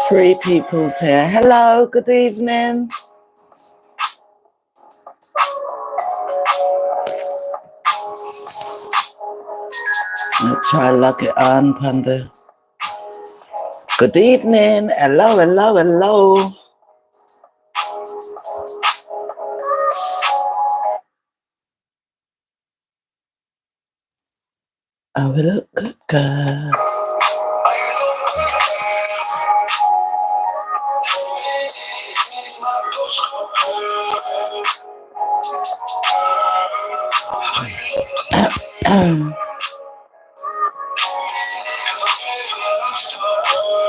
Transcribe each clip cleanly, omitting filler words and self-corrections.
Three people's here. Hello, good evening. I'll try log it on, Panda. Good evening. Hello, hello, hello. Oh, we look good, girl.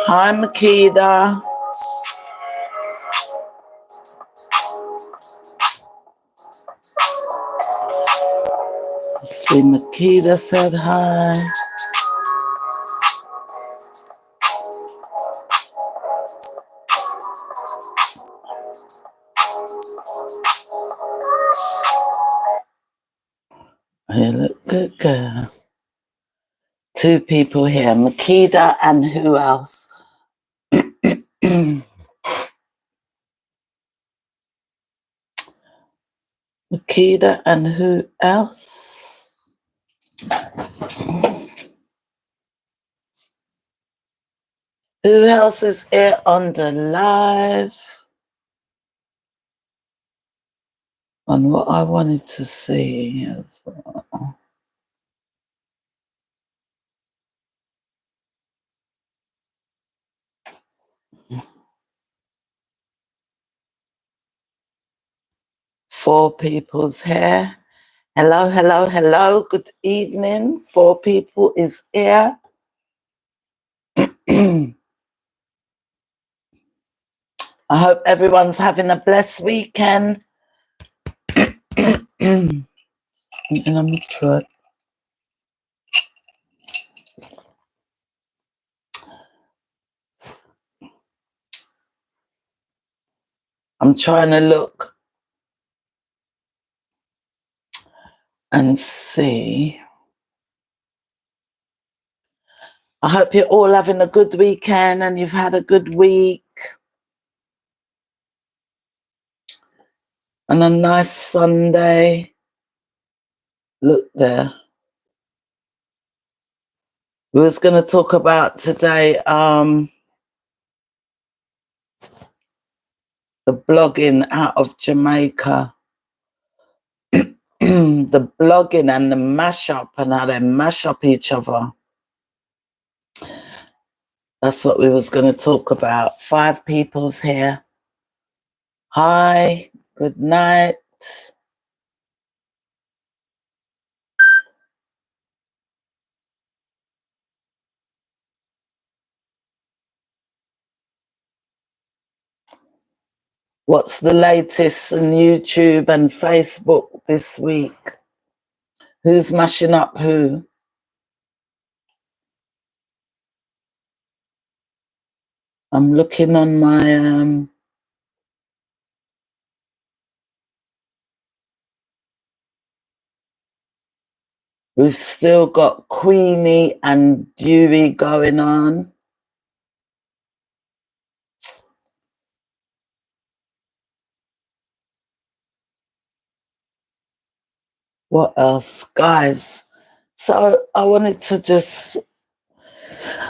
Hi, Makeda. See, Makeda said hi. You look good, girl. Two people here, Makeda and who else? Makeda and who else? Who else is here on the live? On what I wanted to see as well. Four people's here. Hello, hello, hello. Good evening. Four people is here. I hope everyone's having a blessed weekend. And I'm trying. I'm trying to look and see. I hope you're all having a good weekend and you've had a good week. And a nice Sunday. Look there. We was going to talk about today the blogging out of Jamaica. The blogging and the mashup and how they mash up each other. That's what we was going to talk about. Five people's here. Hi, good night. What's the latest on YouTube and Facebook this week? Who's mashing up who? I'm looking on my We've still got Queenie and Dewey going on. What else? Guys, so I wanted to just,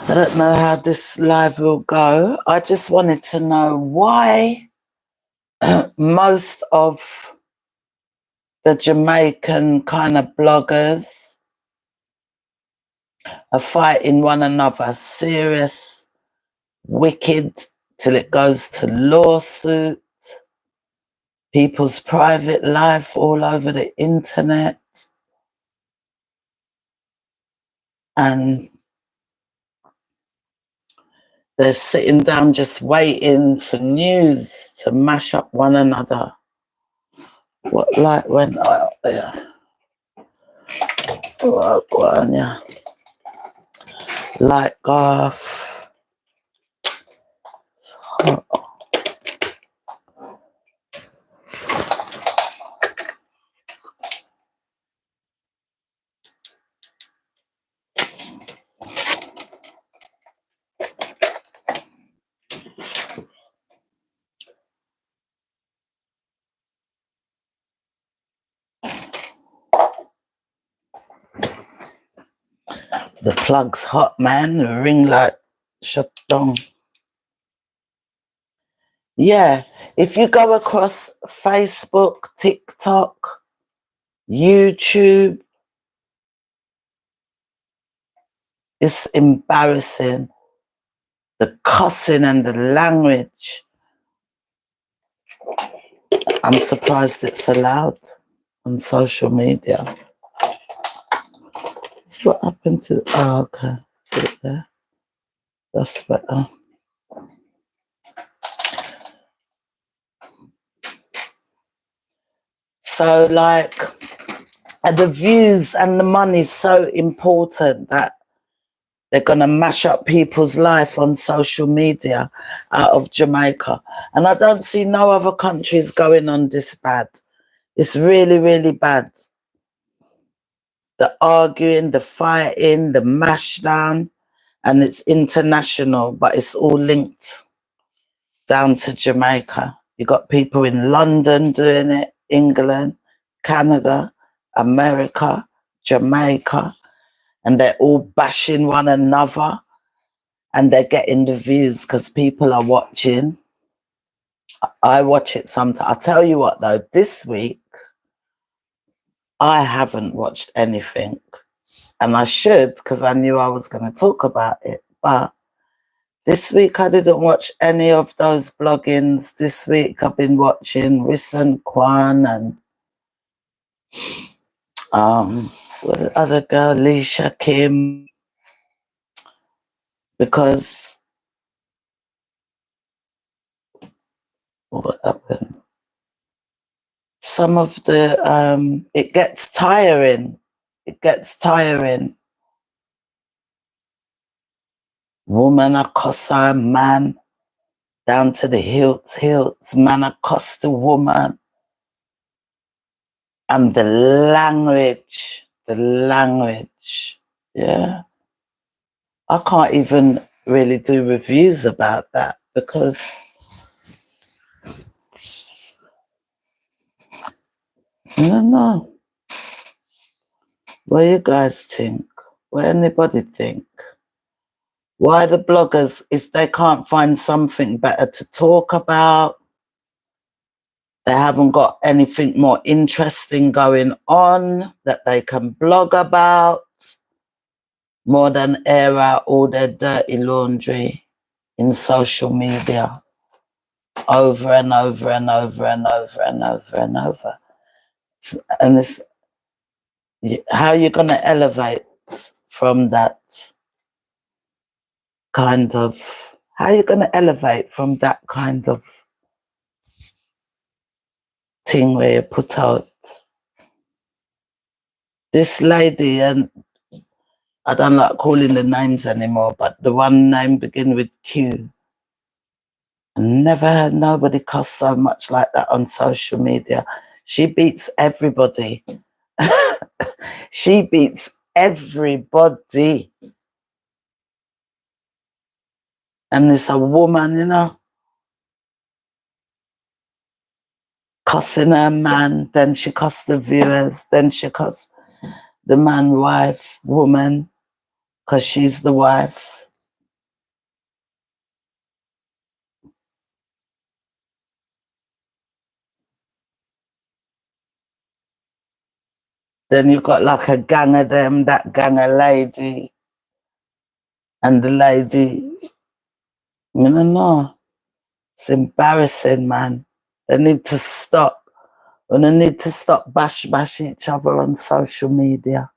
I don't know how this live will go. I just wanted to know why most of the Jamaican kind of bloggers are fighting one another, serious, wicked, till it goes to lawsuit, people's private life all over the internet. And they're sitting down just waiting for news to mash up one another. What light went out there? Oh, go on, yeah. Light go off. The plug's hot, man. The ring light shut down. Yeah, if you go across Facebook, TikTok, YouTube, it's embarrassing. The cussing and the language. I'm surprised it's allowed on social media. That's what happened to, oh, okay. See it there? That's better. So, like, the views and the money is so important that they're going to mash up people's life on social media out of Jamaica. And I don't see no other countries going on this bad. It's really, really bad. The arguing, the fighting, the mash down, and it's international, but it's all linked down to Jamaica. You got people in London doing it, England, Canada, America, Jamaica, and they're all bashing one another, and they're getting the views because people are watching. I watch it sometimes. I'll tell you what though, this week, I haven't watched anything, and I should because I knew I was going to talk about it, but this week I didn't watch any of those bloggings. This week I've been watching Risen Kwan and what the other girl, Leisha Kim, because what happened? Some of the it gets tiring. It gets tiring. Woman accosts a man down to the hilts. Man accosts the woman. And the language, yeah. I can't even really do reviews about that because I don't know. What do you guys think? What anybody think? Why the bloggers, if they can't find something better to talk about, they haven't got anything more interesting going on that they can blog about, more than air out all their dirty laundry in social media over and over and over and over and over and over. And it's, how are you going to elevate from that kind of, how are you going to elevate from that kind of thing where you put out this lady, and I don't like calling the names anymore, but the one name begin with Q. I never heard nobody cuss so much like that on social media. She beats everybody. She beats everybody. And it's a woman, you know, cussing her man, then she cussed the viewers, then she cussed the man, wife, woman, because she's the wife. Then you got like a gang of them, that gang of lady, and the lady, I don't know. It's embarrassing, man. They need to stop. And they need to stop bash each other on social media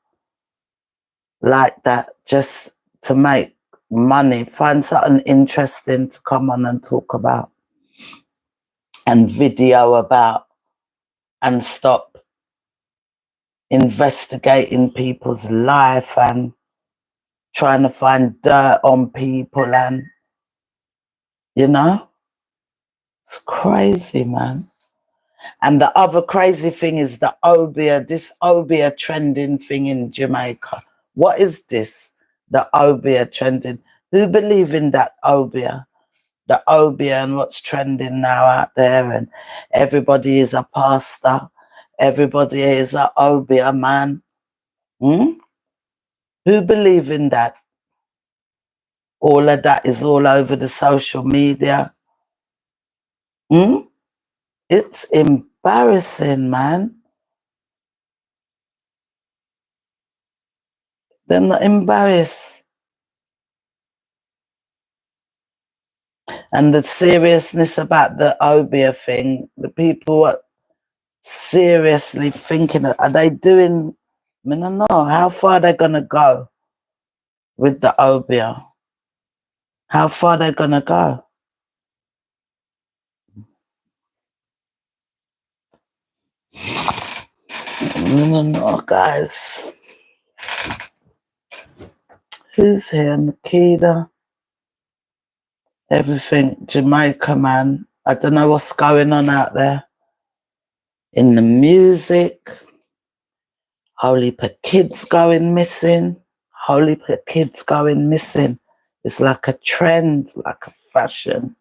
like that, just to make money. Find something interesting to come on and talk about and video about, and stop investigating people's life and trying to find dirt on people. And, you know, it's crazy, man. And the other crazy thing is the obia, this obia trending thing in Jamaica. What is this? The obia trending. Who believe in that obia? The obia and what's trending now out there, and everybody is a pastor. Everybody is a obia man. Hmm? Who believe in that? All of that is all over the social media. Hmm? It's embarrassing, man. They're not embarrassed. And the seriousness about the obia thing, the people are seriously thinking, are they doing, I mean, I don't know, how far they're going to go with the obia? How far they're going to go? I don't know, guys. Who's here? Makeda? Everything Jamaica, man. I don't know what's going on out there. In the music, whole heap of kids going missing. Whole heap of kids going missing. It's like a trend, like a fashion.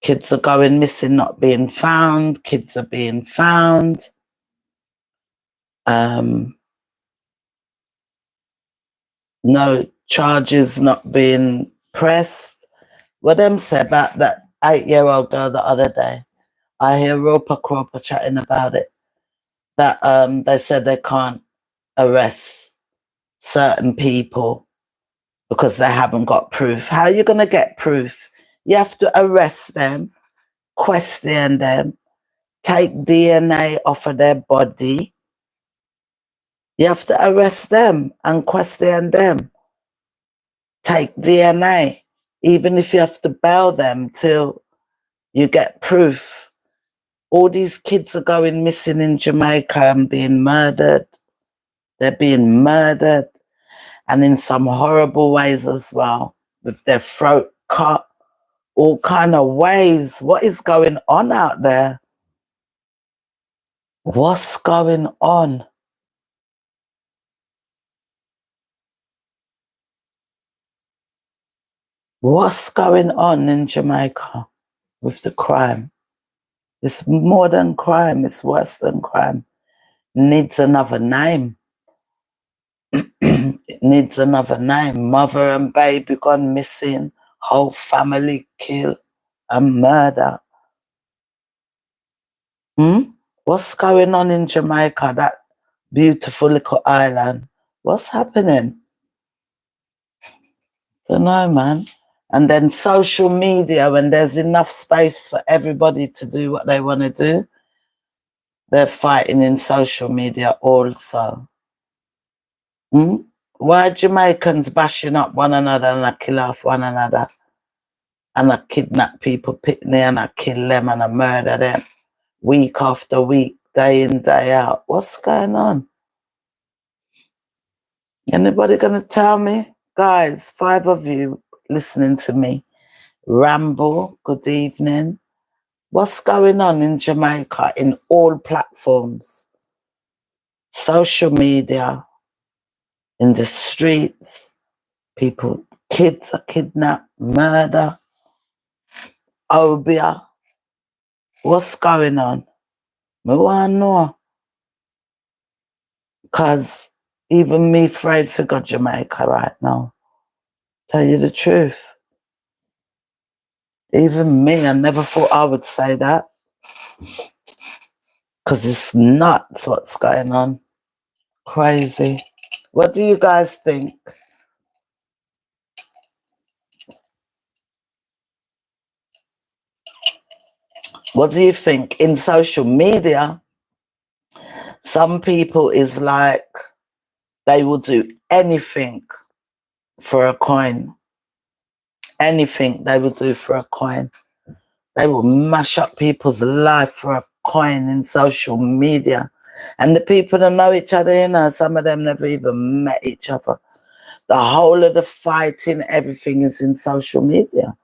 Kids are going missing, not being found. Kids are being found. No charges not being pressed. What them said about that 8-year-old girl the other day, I hear Roper Cropper chatting about it, that they said they can't arrest certain people because they haven't got proof. How are you going to get proof? You have to arrest them, question them, take DNA off of their body. You have to arrest them and question them. Take DNA, even if you have to bail them till you get proof. All these kids are going missing in Jamaica and being murdered. They're being murdered, and in some horrible ways as well, with their throat cut, all kind of ways. What is going on out there? What's going on? What's going on in Jamaica with the crime? It's more than crime. It's worse than crime. It needs another name. It needs another name. Mother and baby gone missing. Whole family killed and murder. What's going on in Jamaica, that beautiful little island? What's happening? Don't know, man. And then social media, when there's enough space for everybody to do what they want to do, they're fighting in social media also. Why are Jamaicans bashing up one another and I kill off one another? And I kidnap people, picnic, and I kill them and I murder them week after week, day in, day out. What's going on? Anybody gonna tell me? Guys, 5 of you listening to me ramble, good evening. What's going on in Jamaica in all platforms? social media, in the streets, people, kids are kidnapped, murder, obia. What's going on? Me want to know. Because even me afraid to go Jamaica right now. Tell you the truth. Even me, I never thought I would say that. Because it's nuts what's going on. Crazy. What do you guys think? What do you think? In social media, some people is like, they will do anything for a coin. Anything they will do for a coin. They will mash up people's life for a coin in social media. And the people that know each other, you know, some of them never even met each other. The whole of the fighting, everything is in social media.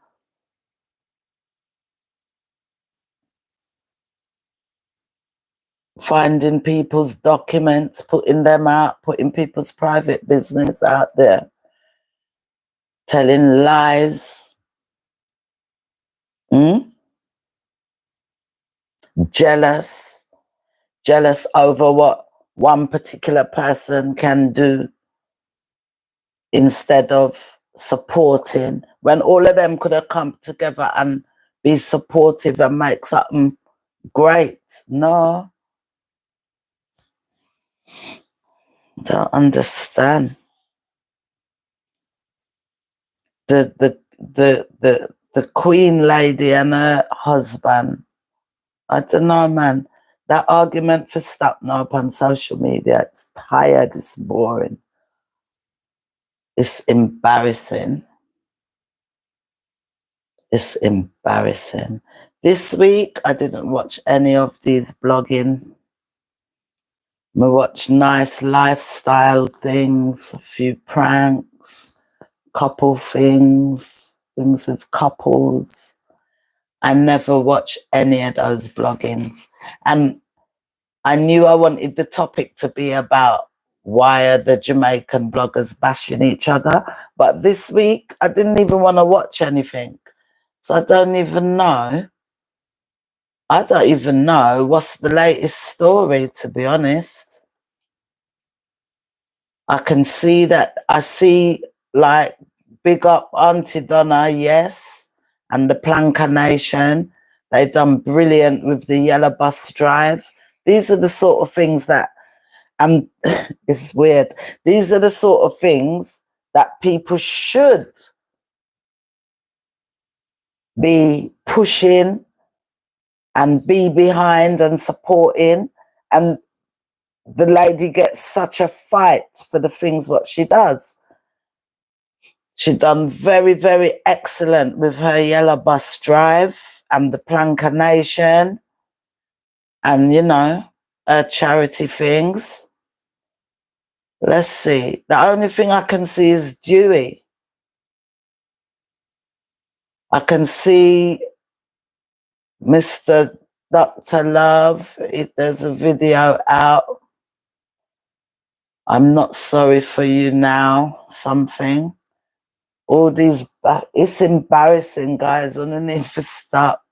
Finding people's documents, putting them out, putting people's private business out there. Telling lies. Jealous. Jealous over what one particular person can do instead of supporting, when all of them could have come together and be supportive and make something great. No, don't understand. The Queen lady and her husband, I don't know, man. That argument for stop now up on social media, it's tired, it's boring. It's embarrassing. It's embarrassing. This week, I didn't watch any of these blogging. I watched nice lifestyle things, a few pranks, couple things with couples. I never watch any of those bloggings. And I knew I wanted the topic to be about why are the Jamaican bloggers bashing each other. But this week, I didn't even want to watch anything. So I don't even know. I don't even know what's the latest story, to be honest. I can see that, I see like big up Auntie Donna, yes, and the Planker Nation. They done brilliant with the yellow bus drive. These are the sort of things that, it's weird, these are the sort of things that people should be pushing and be behind and supporting. And the lady gets such a fight for the things what she does. She done very, very excellent with her yellow bus drive and the Planker Nation and, you know, her charity things. Let's see. The only thing I can see is Dewey. I can see Mr. Dr. Love. There's a video out. I'm not sorry for you now, something. All these, it's embarrassing, guys. I don't need to stop.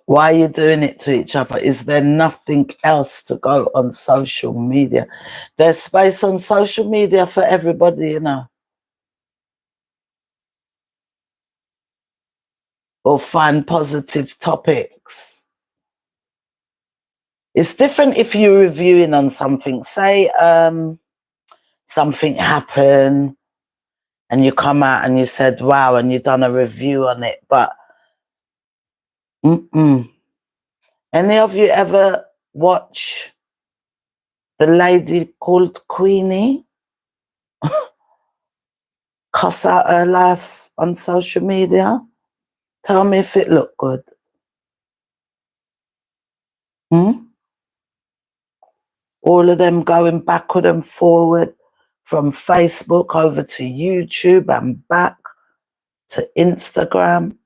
Why are you doing it to each other? Is there nothing else to go on social media? There's space on social media for everybody, you know. Or find positive topics. It's different if you're reviewing on something. Say something happened and you come out and you said, wow, and you've done a review on it. But any of you ever watch the lady called Queenie cuss out her life on social media? Tell me if it looked good. All of them going backward and forward from Facebook over to YouTube and back to Instagram.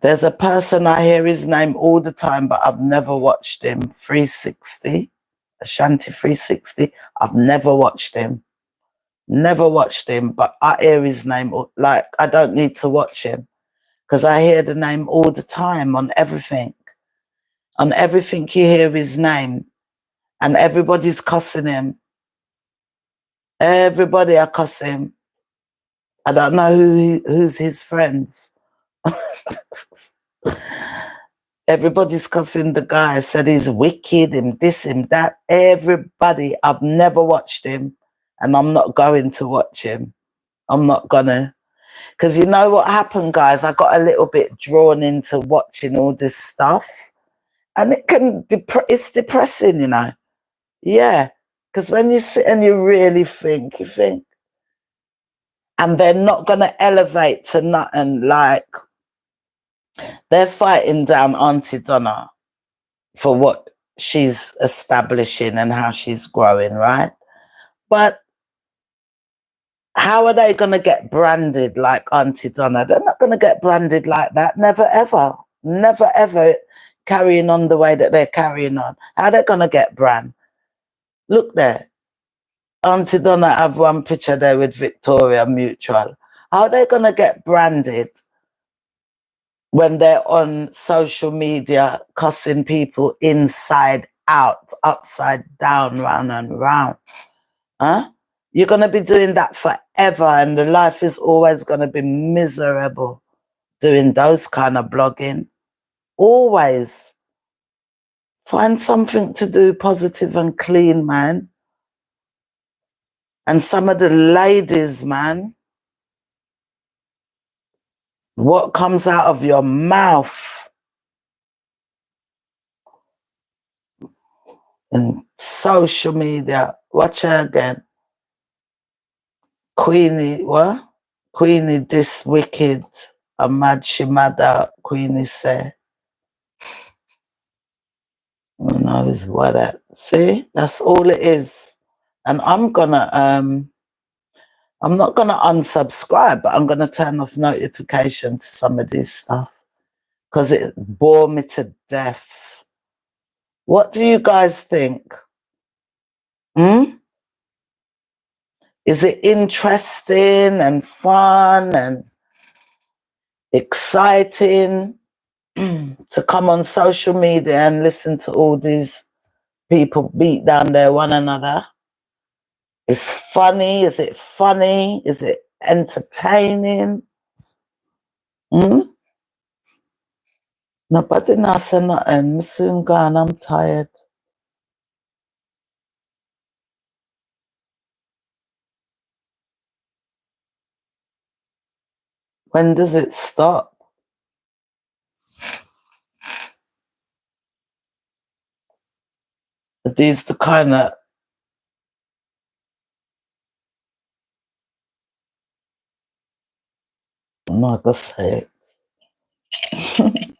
There's a person I hear his name all the time, but I've never watched him. 360, Ashanti 360. I've never watched him. Never watched him, but I hear his name. Like, I don't need to watch him because I hear the name all the time on everything. On everything you hear his name, and everybody's cussing him. Everybody are cussing him. I don't know who's his friends. Everybody's cussing the guy, said he's wicked, him this, him that. Everybody, I've never watched him, and I'm not going to watch him. I'm not gonna. Because you know what happened, guys? I got a little bit drawn into watching all this stuff. And it can, it's depressing, you know. Yeah. Because when you sit and you really think, you think, and they're not going to elevate to nothing. Like, they're fighting down Auntie Donna for what she's establishing and how she's growing, right? But how are they going to get branded like Auntie Donna? They're not going to get branded like that. Never, ever. Never, ever carrying on the way that they're carrying on. How are they going to get brand? Look there. Auntie Donna have one picture there with Victoria Mutual. How are they going to get branded when they're on social media cussing people inside out, upside down, round and round? Huh? You're going to be doing that forever, and the life is always going to be miserable doing those kind of blogging. Always. Find something to do positive and clean, man. And some of the ladies, man, what comes out of your mouth in social media, watch her again. Queenie, what? Queenie, this wicked, a mad she mad, Queenie say. Who knows what that? See, that's all it is. And I'm not gonna unsubscribe, but I'm gonna turn off notification to some of this stuff because it bore me to death. What do you guys think? Is it interesting and fun and exciting to come on social media and listen to all these people beat down their one another? It's funny. Is it funny? Is it entertaining? Nobody not say nothing. I'm soon gone. I'm tired. When does it stop? Are these the kind of... I'm not gonna say it.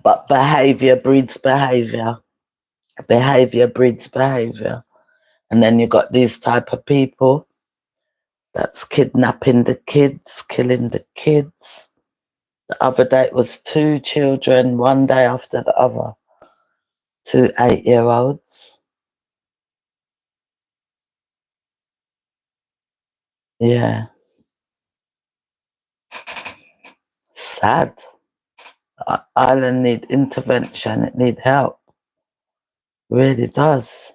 But behavior breeds behavior. Behavior breeds behavior. And then you got these type of people that's kidnapping the kids, killing the kids. The other day it was 2 children, one day after the other. 2 8-year-olds. Yeah. Sad. Ireland need intervention. It need help. Really does.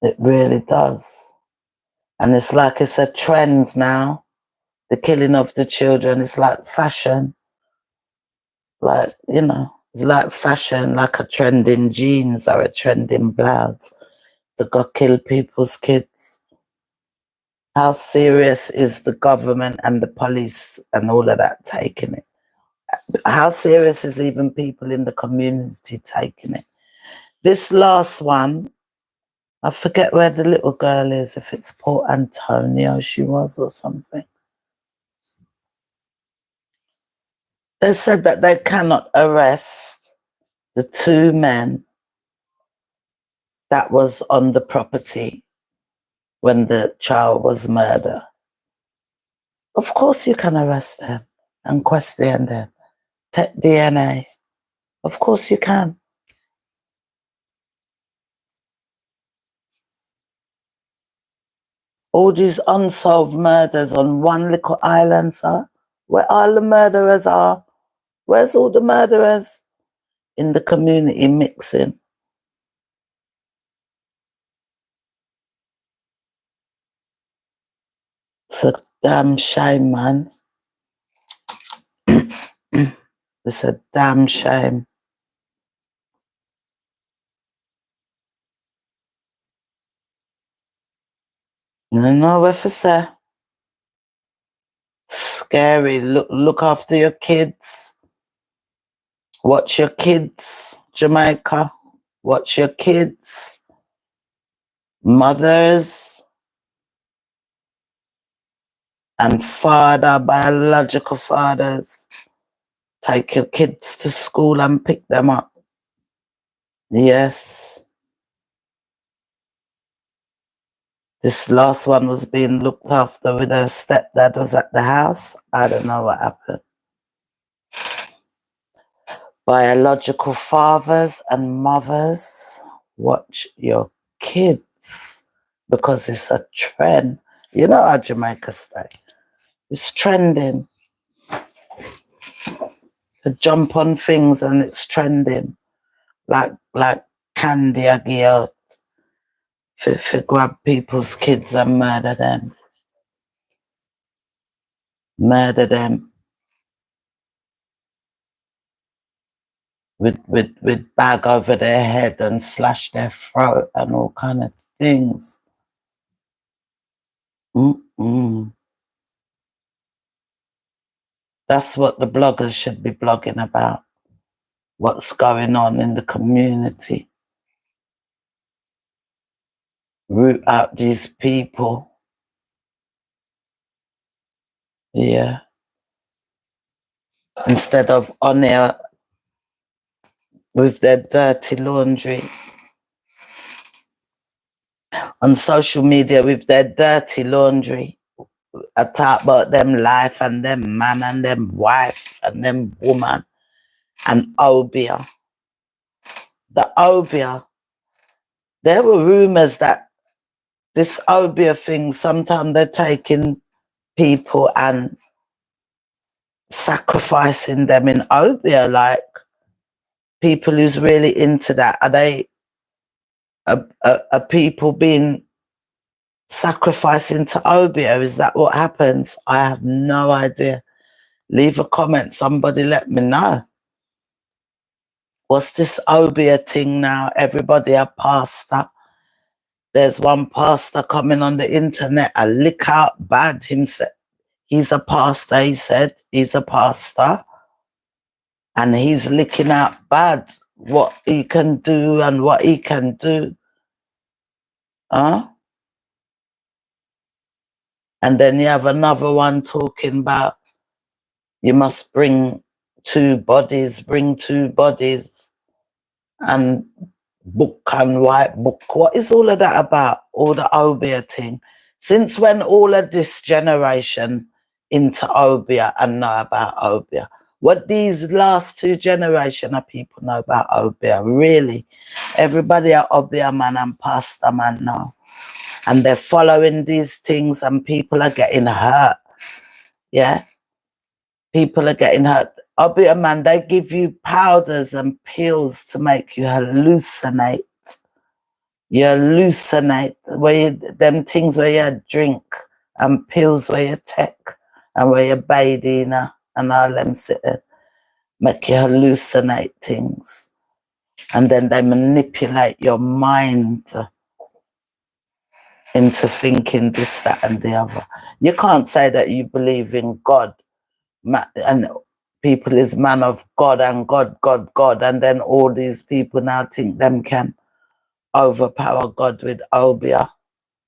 It really does. And it's like it's a trend now. The killing of the children is like fashion. Like, you know, it's like fashion, like a trend in jeans or a trend in blouse to go kill people's kids. How serious is the government and the police and all of that taking it? How serious is even people in the community taking it? This last one, I forget where the little girl is, if it's Port Antonio she was or something. They said that they cannot arrest the 2 men that was on the property when the child was murdered. Of course you can arrest them and question them. Take DNA. Of course you can. All these unsolved murders on one little island, sir, where all the murderers are. Where's all the murderers? In the community mixing. It's a damn shame, man. It's a damn shame. You know what to say. Scary. Look after your kids. Watch your kids, Jamaica. Watch your kids. Mothers and biological fathers. Take your kids to school and pick them up. Yes. This last one was being looked after with her stepdad was at the house. I don't know what happened. Biological fathers and mothers, watch your kids because it's a trend. You know how Jamaica stay. It's trending. To jump on things and it's trending. Like candy I give out for grab people's kids and murder them. Murder them. With bag over their head and slash their throat and all kind of things. That's what the bloggers should be blogging about. What's going on in the community. Root out these people. Yeah. Instead of on there with their dirty laundry. On social media with their dirty laundry. I talk about them life and them man and them wife and them woman and Obia. The Obia. There were rumors that this Obia thing, sometimes they're taking people and sacrificing them in Obia, like people who's really into that. Are they are people being sacrificed into Obia? Is that what happens? I have no idea. Leave a comment, somebody let me know. What's this Obia thing now? Everybody a pastor. There's one pastor coming on the internet, a lick out bad himself. He's a pastor, he said. He's a pastor. And he's licking out bad what he can do and what he can do. Huh? And then you have another one talking about you must bring two bodies, and book and white book. What is all of that about? All the Obia thing. Since when all of this generation into Obia and know about Obia? What these last two generation of people know about Obia? Really? Everybody are Obia man and pastor man now. And they're following these things and people are getting hurt. Yeah? People are getting hurt. Obia man, they give you powders and pills to make you hallucinate. You hallucinate. Them things where you drink and pills where you take and where you bathe in and all them sitting. Make you hallucinate things. And then they manipulate your mind into thinking this, that, and the other. You can't say that you believe in God and people is man of God and God, and then all these people now think them can overpower God with Obia,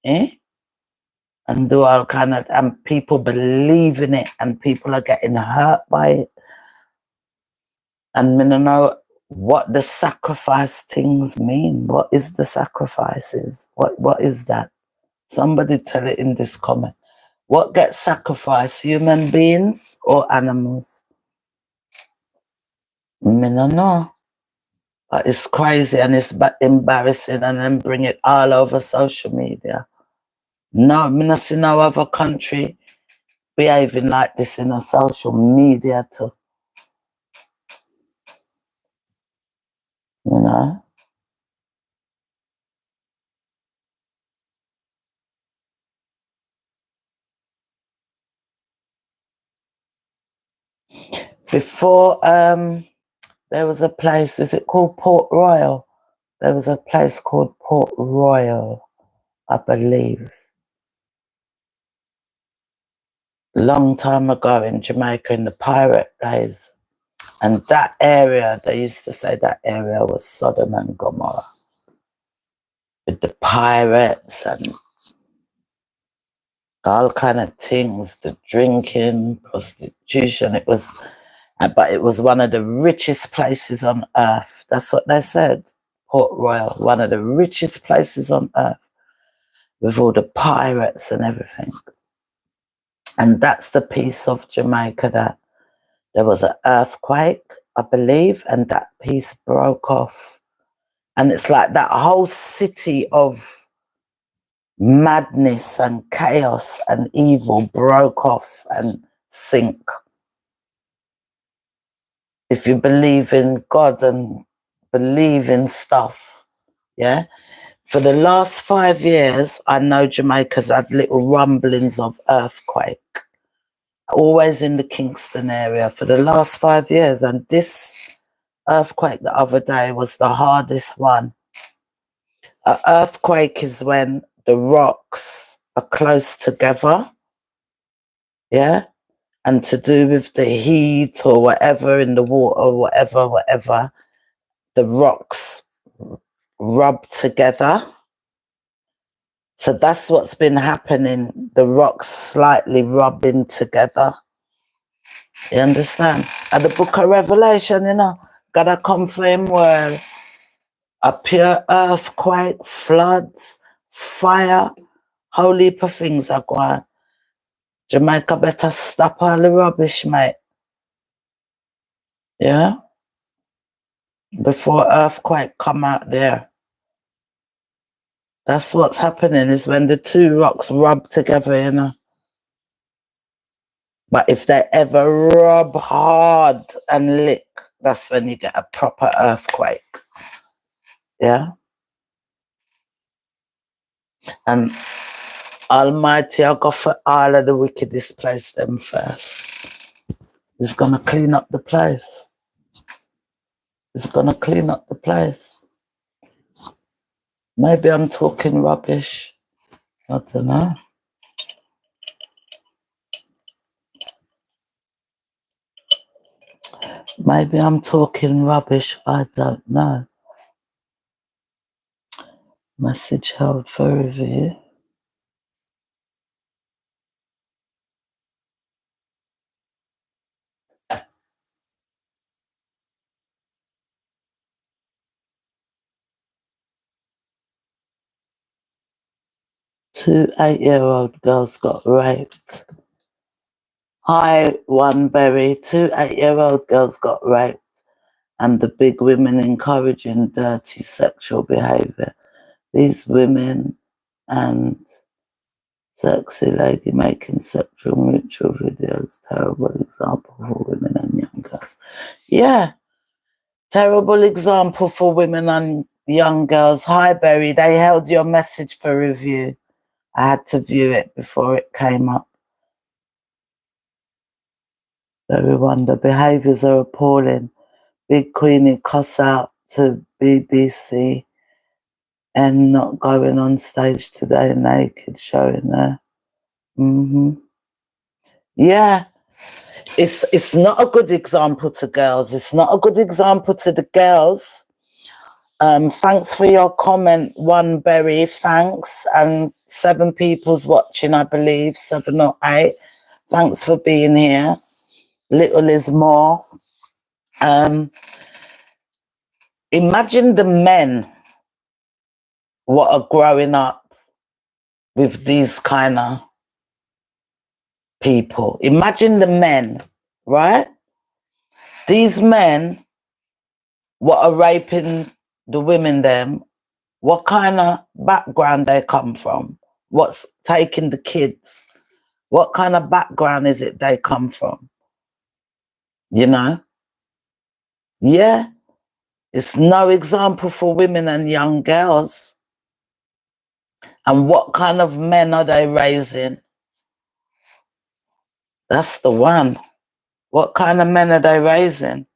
and do all kind of, and people believe in it and people are getting hurt by it. And I know what the sacrifice things mean. What is the sacrifices? What is that? Somebody tell it in this comment. What gets sacrificed, human beings or animals? Me no know. But it's crazy and it's embarrassing, and then bring it all over social media. No, me not see no other country behaving like this in a social media too. You know? Before there was a place, is it called Port Royal? There was a place called Port Royal, I believe. Long time ago in Jamaica in the pirate days. And that area, they used to say that area was Sodom and Gomorrah. With the pirates and all kind of things, the drinking, prostitution. But it was one of the richest places on earth. That's what they said. Port Royal, one of the richest places on earth, with all the pirates and everything. And that's the piece of Jamaica that there was an earthquake, I believe, and that piece broke off. And it's like that whole city of madness and chaos and evil broke off and sink. If you believe in God and believe in stuff, yeah? For the last 5 years, I know Jamaica's had little rumblings of earthquake, always in the Kingston area for the last 5 years. And this earthquake the other day was the hardest one. An earthquake is when the rocks are close together, yeah? And to do with the heat or whatever in the water, whatever, the rocks rub together. So that's what's been happening. The rocks slightly rubbing together. You understand? At the book of Revelation, you know, gotta come for him where a pure earthquake, floods, fire, whole heap of things are going. Jamaica better stop all the rubbish, mate. Yeah? Before earthquake come out there. That's what's happening, is when the two rocks rub together, you know. But if they ever rub hard and lick, that's when you get a proper earthquake. Yeah? And Almighty, I'll go for all of the wickedest place them first. He's gonna clean up the place. He's gonna clean up the place. Maybe I'm talking rubbish. I don't know. Maybe I'm talking rubbish. I don't know. Message held for review. Two 8-year-old girls got raped. Hi, One Berry. Two 8-year-old girls got raped, and the big women encouraging dirty sexual behaviour. These women and sexy lady making sexual mutual videos. Terrible example for women and young girls. Yeah, terrible example for women and young girls. Hi, Berry. They held your message for review. I had to view it before it came up. Everyone, the behaviours are appalling. Big Queenie cuss out to BBC and not going on stage today naked, showing her. Yeah, it's not a good example to girls. It's not a good example to the girls. Thanks for your comment, One Berry. Thanks, and 7 people's watching, I believe, 7 or 8. Thanks for being here. Little is more. Imagine the men what are growing up with these kind of people. Imagine the men, right? These men what are raping the women them, what kind of background they come from, what's taking the kids, what kind of background is it they come from, you know? Yeah, it's no example for women and young girls. And what kind of men are they raising? That's the one. What kind of men are they raising?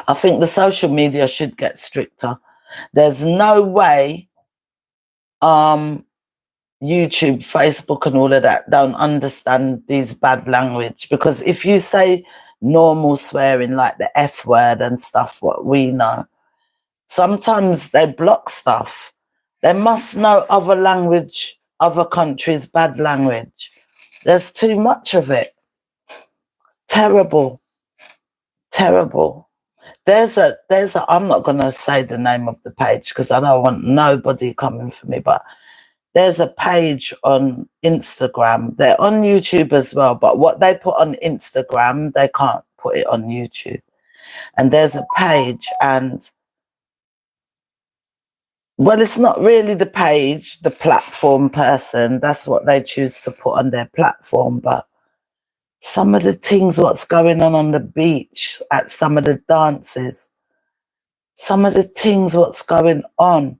I think the social media should get stricter. There's no way YouTube, Facebook and all of that don't understand these bad language, because if you say normal swearing like the F word and stuff, what we know, sometimes they block stuff. They must know other language, other countries' bad language. There's too much of it. Terrible. Terrible. There's a, I'm not going to say the name of the page because I don't want nobody coming for me, but there's a page on Instagram. They're on YouTube as well, but what they put on Instagram, they can't put it on YouTube. And there's a page and, well, it's not really the page, the platform person. That's what they choose to put on their platform. But some of the things what's going on the beach, at some of the dances, some of the things what's going on,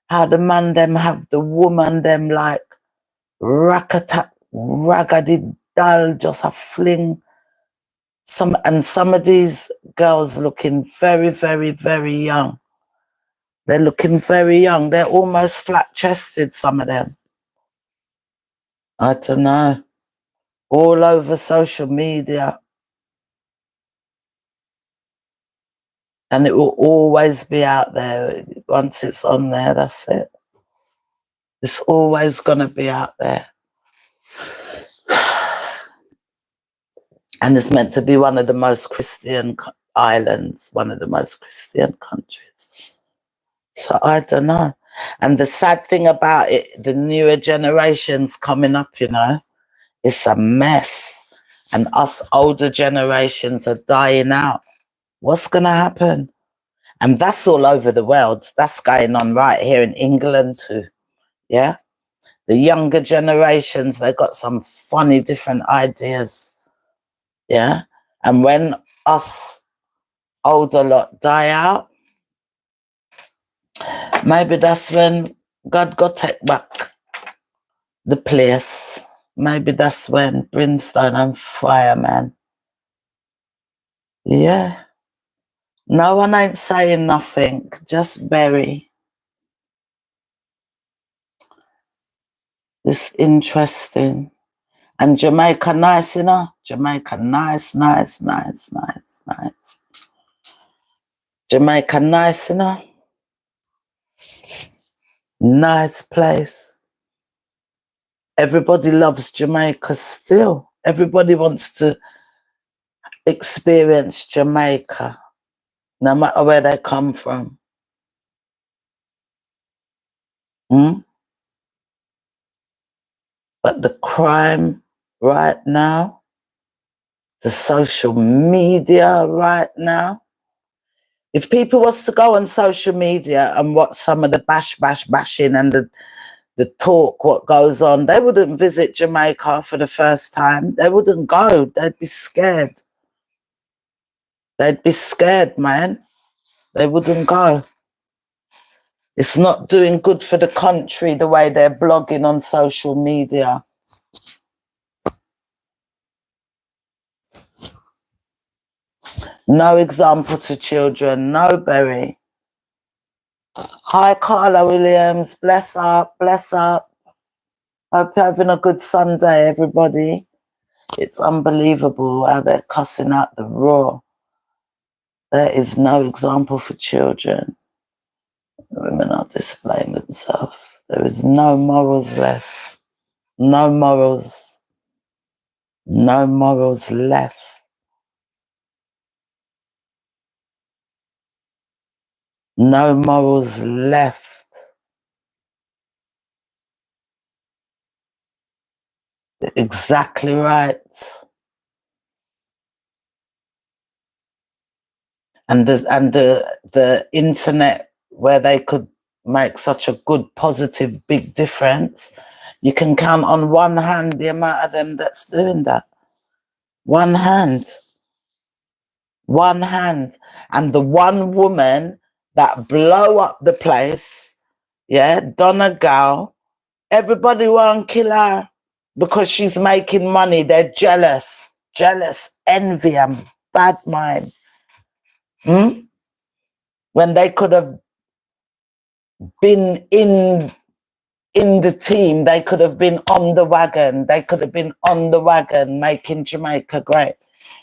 how the man them have the woman them like rackety doll, just a fling. Some of these girls looking very, very, very young. They're looking very young. They're almost flat-chested, some of them. I don't know. All over social media. And it will always be out there. Once it's on there, that's it. It's always going to be out there. And it's meant to be one of the most Christian islands, one of the most Christian countries. So I don't know. And the sad thing about it, the newer generations coming up, you know, it's a mess. And us older generations are dying out. What's going to happen? And that's all over the world. That's going on right here in England too. Yeah. The younger generations, they got some funny different ideas. Yeah. And when us older lot die out, maybe that's when God got take back the place. Maybe that's when brimstone and fire, man. Yeah. No one ain't saying nothing. Just bury. It's interesting. And Jamaica nice, you know? Jamaica nice, nice, nice, nice, nice. Jamaica nice, you know? Nice place. Everybody loves Jamaica still. Everybody wants to experience Jamaica, no matter where they come from. But the crime right now, the social media right now, if people was to go on social media and watch some of the bashing and the talk, what goes on, they wouldn't visit Jamaica for the first time. They wouldn't go. They'd be scared. They'd be scared, man. They wouldn't go. It's not doing good for the country the way they're blogging on social media. No example to children. No berry. Hi, Carla Williams. Bless up, bless up. Hope you're having a good Sunday, everybody. It's unbelievable how they're cussing out the raw. There is no example for children. Women are displaying themselves. There is no morals left. No morals. No morals left. No morals left. Exactly right. And the internet, where they could make such a good, positive, big difference, you can count on one hand the amount of them that's doing that. One hand. One hand. And the one woman that blow up the place, yeah, Donna Gal, everybody want to kill her because she's making money. They're jealous, envy, and bad mind. When they could have been in the team, they could have been on the wagon. They could have been on the wagon making Jamaica great.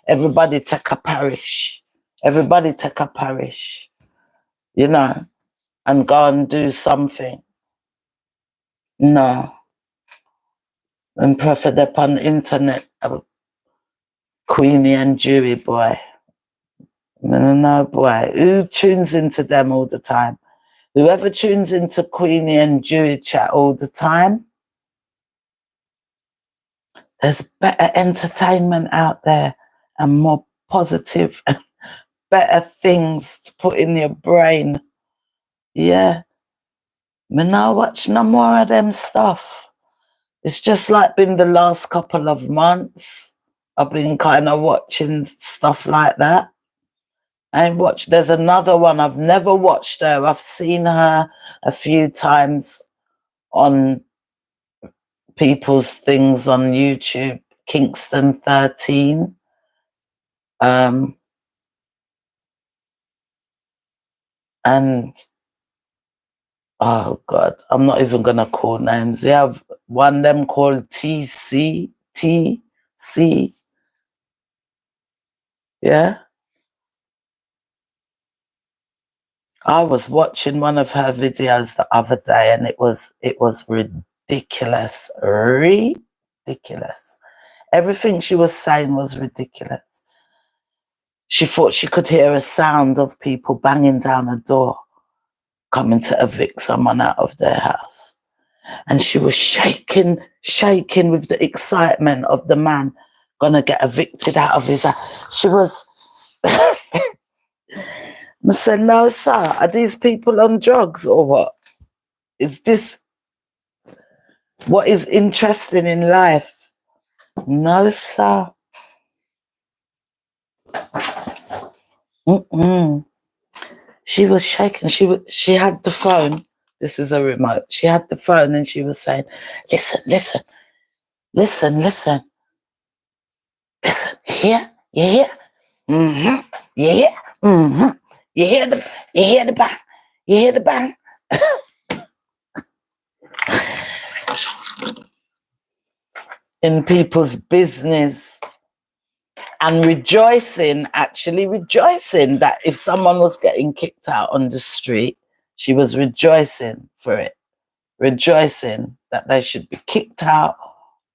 Everybody take a parish. Everybody take a parish, you know, and go and do something. No. And profit upon the internet, Queenie and Dewey, boy. No, boy. Who tunes into them all the time? Whoever tunes into Queenie and Dewey chat all the time, there's better entertainment out there and more positive and better things to put in your brain. Yeah. Me now watch no more of them stuff. It's just like been the last couple of months. I've been kind of watching stuff like that. There's another one. I've never watched her. I've seen her a few times on people's things on YouTube. Kingston 13. And oh God, I'm not even gonna call names. They have one them called TC. Yeah. I was watching one of her videos the other day and it was ridiculous. Ridiculous. Everything she was saying was ridiculous. She thought she could hear a sound of people banging down a door, coming to evict someone out of their house. And she was shaking with the excitement of the man gonna get evicted out of his house. She was... I said, no, sir, are these people on drugs or what? Is this what is interesting in life? No, sir. She was shaking. She had the phone. This is a remote. She had the phone and she was saying, listen. Here, you hear? You hear? You hear the bang? You hear the bang? In people's business. And actually rejoicing that if someone was getting kicked out on the street, she was rejoicing for it. Rejoicing that they should be kicked out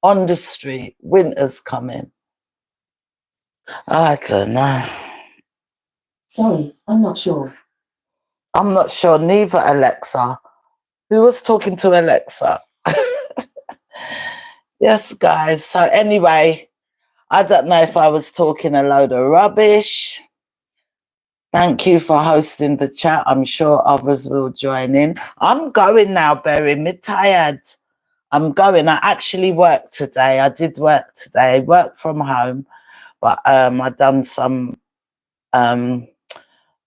on the street. Winter's coming. I don't know. Sorry, I'm not sure. I'm not sure neither, Alexa. Who was talking to Alexa? Yes, guys. So anyway, I don't know if I was talking a load of rubbish. Thank you for hosting the chat. I'm sure others will join in. I'm going now, Berry. Me tired. I'm going. I actually worked today. I did work today. Work from home. But I done some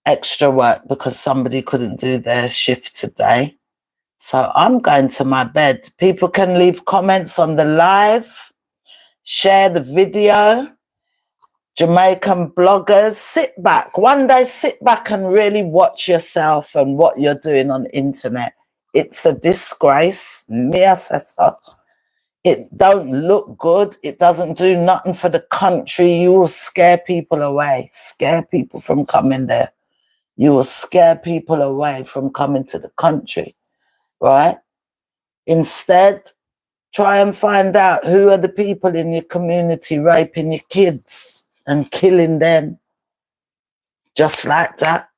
extra work because somebody couldn't do their shift today. So I'm going to my bed. People can leave comments on the live. Share the video. Jamaican bloggers, sit back. One day, sit back and really watch yourself and what you're doing on the internet. It's a disgrace. Me assessor. It don't look good. It doesn't do nothing for the country. You will scare people away. Scare people from coming there. You will scare people away from coming to the country, right? Instead, try and find out who are the people in your community raping your kids and killing them. Just like that.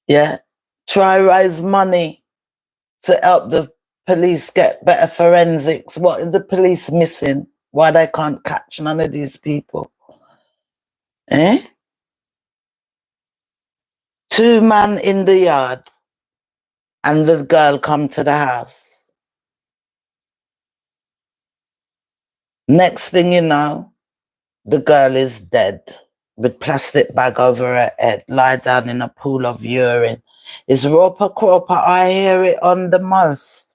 Yeah. Try raise money to help the police get better forensics. What are the police missing? Why they can't catch none of these people? Eh? 2 men in the yard and the girl come to the house. Next thing you know, the girl is dead with plastic bag over her head, lie down in a pool of urine. It's Roper Cropper. I hear it on the most.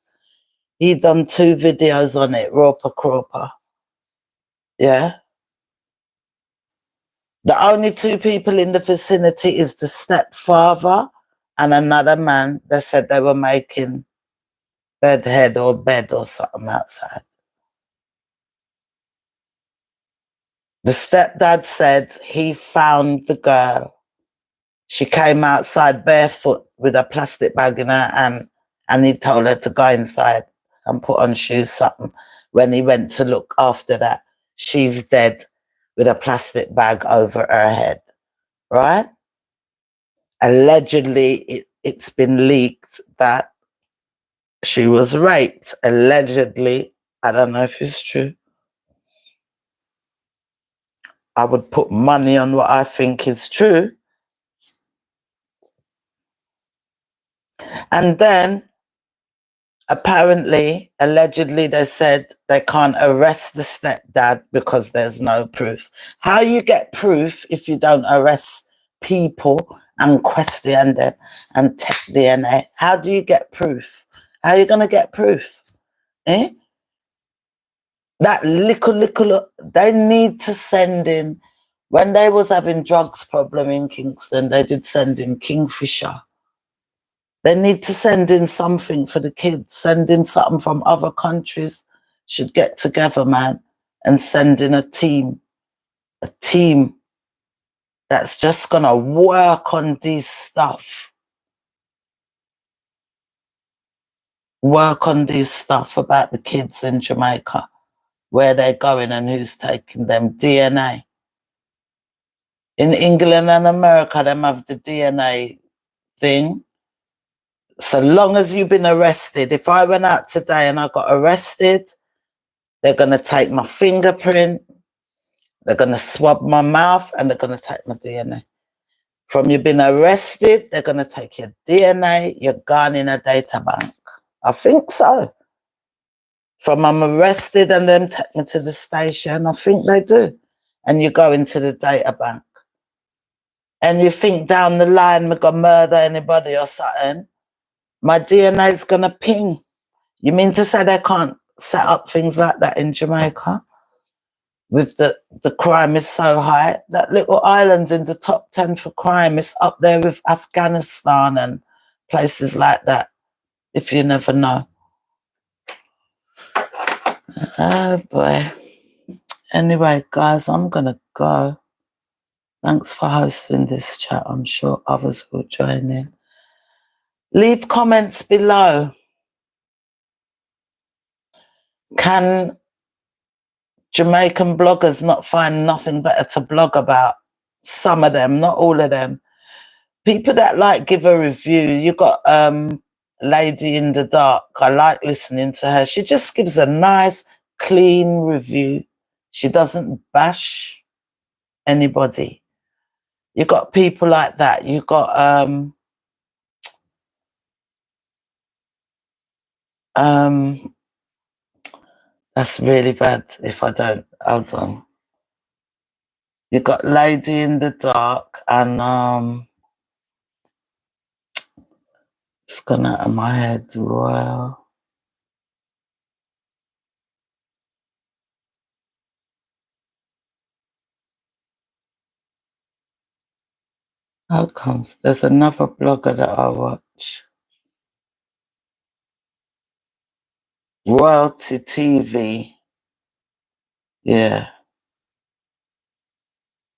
He done 2 videos on it, Roper Cropper. Yeah. The only 2 people in the vicinity is the stepfather and another man that said they were making bed or something outside. The stepdad said he found the girl. She came outside barefoot with a plastic bag in her hand, and he told her to go inside and put on shoes, something. When he went to look after that, she's dead with a plastic bag over her head, right? Allegedly, it's been leaked that she was raped. Allegedly. I don't know if it's true. I would put money on what I think is true. And then, apparently, allegedly, they said they can't arrest the stepdad because there's no proof. How you get proof if you don't arrest people and question them and take DNA? How do you get proof? How are you going to get proof? Eh? That little, they need to send in, when they was having drugs problem in Kingston, they did send in Kingfisher. They need to send in something for the kids, send in something from other countries. Should get together, man, and send in a team that's just gonna work on these stuff. Work on these stuff about the kids in Jamaica, where they're going and who's taking them, DNA. In England and America, them have the DNA thing. So long as you've been arrested, if I went out today and I got arrested, they're going to take my fingerprint, they're going to swab my mouth, and they're going to take my DNA. From you being arrested, they're going to take your DNA, you're gone in a data bank. I think so. From I'm arrested and then take me to the station, I think they do. And you go into the data bank. And you think down the line we're going to murder anybody or something, my DNA is going to ping. You mean to say they can't set up things like that in Jamaica? With the crime is so high. That little island's in the top 10 for crime. It's up there with Afghanistan and places like that, if you never know. Oh boy. Anyway, guys, I'm going to go. Thanks for hosting this chat. I'm sure others will join in. Leave comments below. Can Jamaican bloggers not find nothing better to blog about? Some of them, not all of them. People that like give a review. You got Lady in the Dark. I like listening to her. She just gives a nice, clean review. She doesn't bash anybody. You got people like that. You got that's really bad if I don't. Hold on. You got Lady in the Dark and it's gone out of my head. Well, how comes there's another blogger that I watch? Royalty TV. Yeah.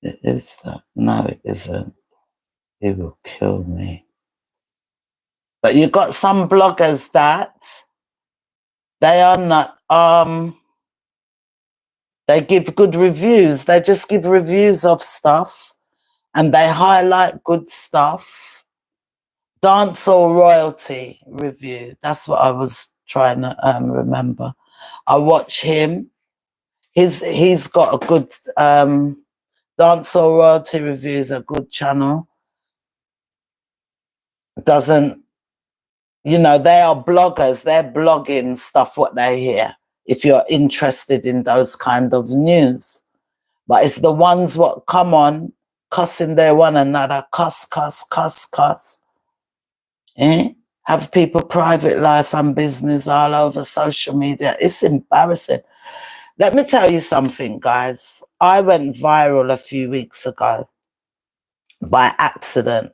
It is that. No, it isn't. It will kill me. But you got some bloggers that they are not they give good reviews. They just give reviews of stuff and they highlight good stuff Dancehall royalty review. That's what I was trying to remember. I watch him. He's got a good dancehall royalty reviews, a good channel. Doesn't, you know, they are bloggers. They're blogging stuff what they hear. If you're interested in those kind of news, but it's the ones what come on cussing their one another, cuss, cuss, cuss, cuss. Have people private life and business all over social media. It's embarrassing. Let me tell you something, guys. I went viral a few weeks ago by accident.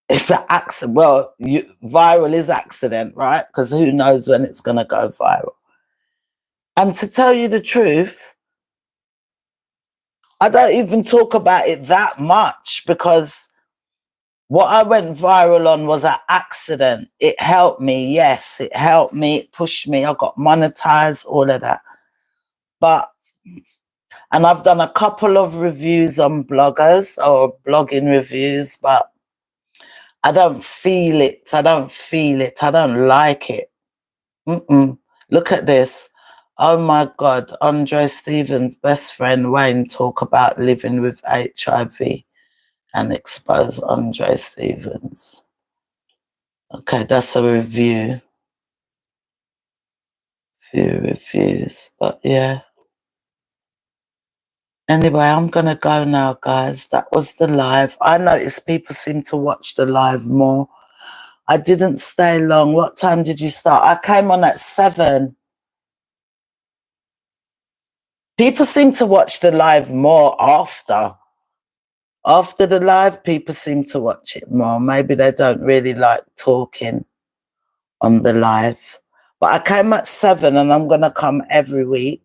It's an accident. Well, viral is accident, right? Because who knows when it's going to go viral. And to tell you the truth, I don't even talk about it that much because what I went viral on was an accident. It helped me. Yes, it helped me. It pushed me. I got monetized, all of that. And I've done a couple of reviews on bloggers or blogging reviews, but I don't feel it. I don't feel it. I don't like it. Look at this. Oh my God. Andre Stevens' best friend Wayne talk about living with HIV and expose Andre Stevens. Okay, that's a review. Few reviews, but yeah. Anyway, I'm going to go now, guys. That was the live. I noticed people seem to watch the live more. I didn't stay long. What time did you start? I came on at 7. People seem to watch the live more after. After the live, people seem to watch it more. Maybe they don't really like talking on the live. But I came at 7 and I'm going to come every week.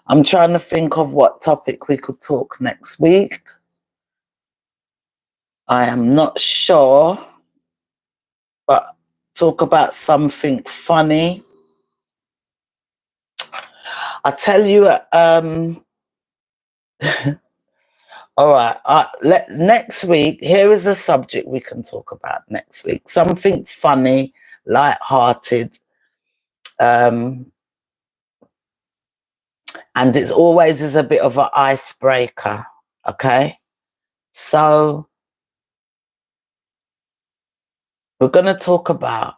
I'm trying to think of what topic we could talk next week. I am not sure, but talk about something funny. I tell you, all right, next week, here is a subject we can talk about next week. Something funny, light-hearted, and it always is a bit of an icebreaker, okay? So we're going to talk about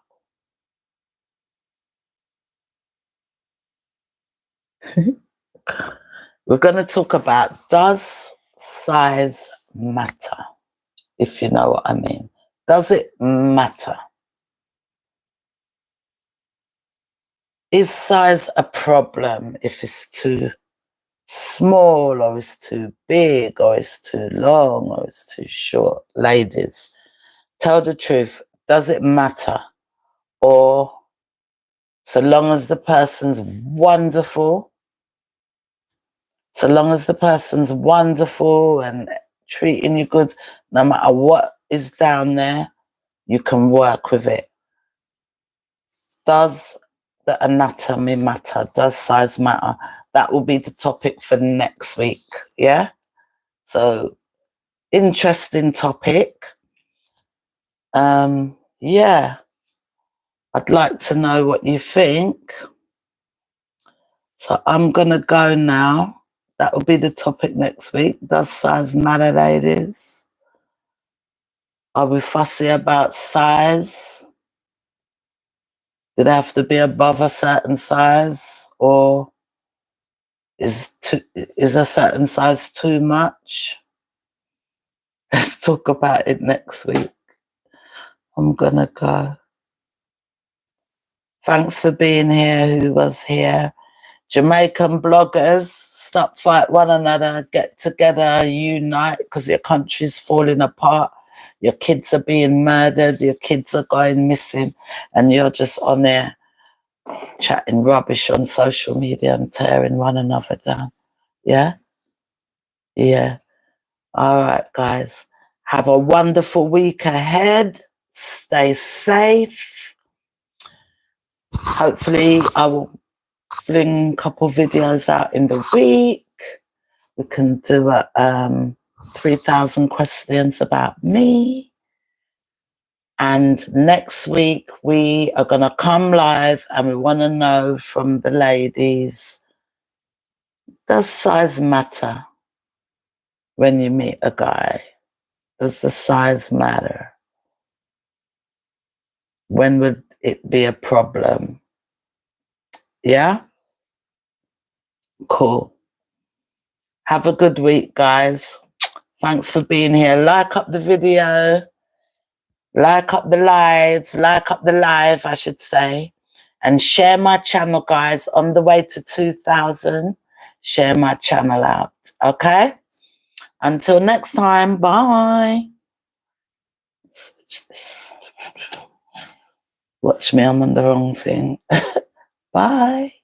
does size matter, if you know what I mean. Does it matter? Is size a problem if it's too small or it's too big or it's too long or it's too short? Ladies, tell the truth. Does it matter? Or so long as the person's wonderful, and treating you good, no matter what is down there, you can work with it. Does the anatomy matter? Does size matter? That will be the topic for next week. Yeah. So interesting topic. Yeah. I'd like to know what you think. So I'm gonna go now. That will be the topic next week. Does size matter, ladies? Are we fussy about size? Did it have to be above a certain size, or is a certain size too much? Let's talk about it next week. I'm gonna go. Thanks for being here, who was here. Jamaican bloggers, stop fight one another, get together, unite, because your country's falling apart. Your kids are being murdered, your kids are going missing, and you're just on there chatting rubbish on social media and tearing one another down. Yeah? Yeah. All right, guys. Have a wonderful week ahead. Stay safe. Hopefully, I will fling a couple videos out in the week. We can do 3,000 questions about me. And next week, we are going to come live and we want to know from the ladies, does size matter when you meet a guy? Does the size matter? When would it be a problem? Yeah? Cool. Have a good week, guys. Thanks for being here. Like up the video. Like up the live. Like up the live, I should say. And share my channel, guys. On the way to 2,000. Share my channel out. Okay? Until next time. Bye. Switch this. Watch me, I'm on the wrong thing. Bye.